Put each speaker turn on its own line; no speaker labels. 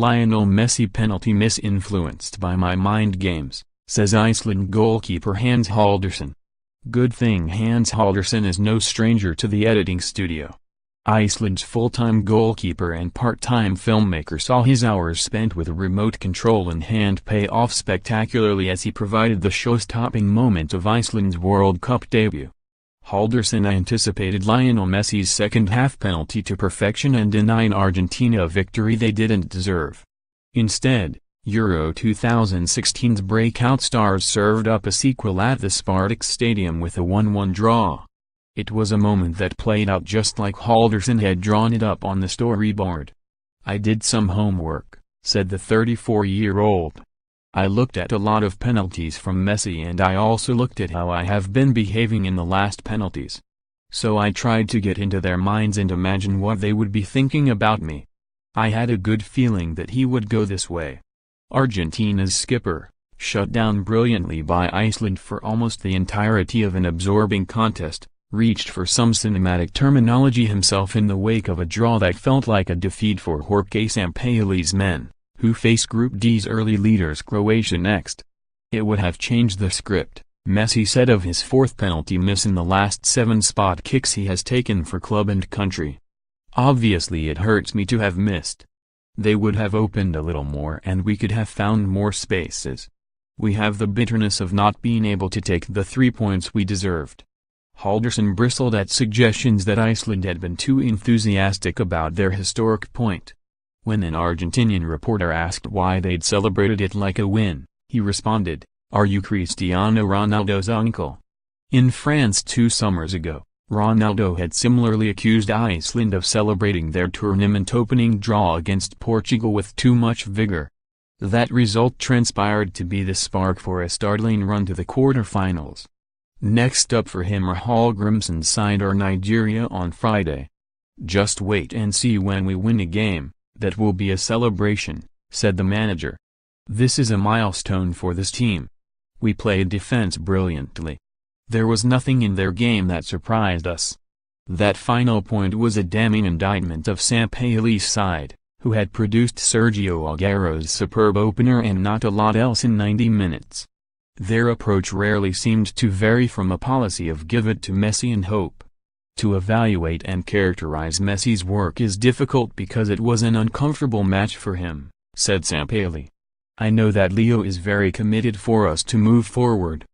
Lionel Messi penalty miss influenced by my mind games, says Iceland goalkeeper Hannes Halldorsson. Good thing Hannes Halldorsson is no stranger to the editing studio. Iceland's full-time goalkeeper and part-time filmmaker saw his hours spent with remote control in hand pay off spectacularly as he provided the show-stopping moment of Iceland's World Cup debut. Halldorsson anticipated Lionel Messi's second-half penalty to perfection and denying Argentina a victory they didn't deserve. Instead, Euro 2016's breakout stars served up a sequel at the Spartak Stadium with a 1-1 draw. It was a moment that played out just like Halldorsson had drawn it up on the storyboard. "I did some homework," said the 34-year-old. "I looked at a lot of penalties from Messi and I also looked at how I have been behaving in the last penalties. So I tried to get into their minds and imagine what they would be thinking about me. I had a good feeling that he would go this way." Argentina's skipper, shut down brilliantly by Iceland for almost the entirety of an absorbing contest, reached for some cinematic terminology himself in the wake of a draw that felt like a defeat for Jorge Sampaoli's men, who face Group D's early leaders Croatia next. "It would have changed the script," Messi said of his fourth penalty miss in the last 7 spot kicks he has taken for club and country. "Obviously it hurts me to have missed. They would have opened a little more and we could have found more spaces. We have the bitterness of not being able to take the 3 points we deserved." Halldorsson bristled at suggestions that Iceland had been too enthusiastic about their historic point. When an Argentinian reporter asked why they'd celebrated it like a win, he responded, "Are you Cristiano Ronaldo's uncle?" In France 2 summers ago, Ronaldo had similarly accused Iceland of celebrating their tournament opening draw against Portugal with too much vigor. That result transpired to be the spark for a startling run to the quarterfinals. Next up for him are Hallgrimsson's side or Nigeria on Friday. "Just wait and see when we win a game, that will be a celebration," said the manager. "This is a milestone for this team. We played defense brilliantly. There was nothing in their game that surprised us." That final point was a damning indictment of Sampaoli's side, who had produced Sergio Aguero's superb opener and not a lot else in 90 minutes. Their approach rarely seemed to vary from a policy of give it to Messi and hope. To evaluate and characterize Messi's work is difficult because it was an uncomfortable match for him, said Sampaoli. "I know that Leo is very committed for us to move forward,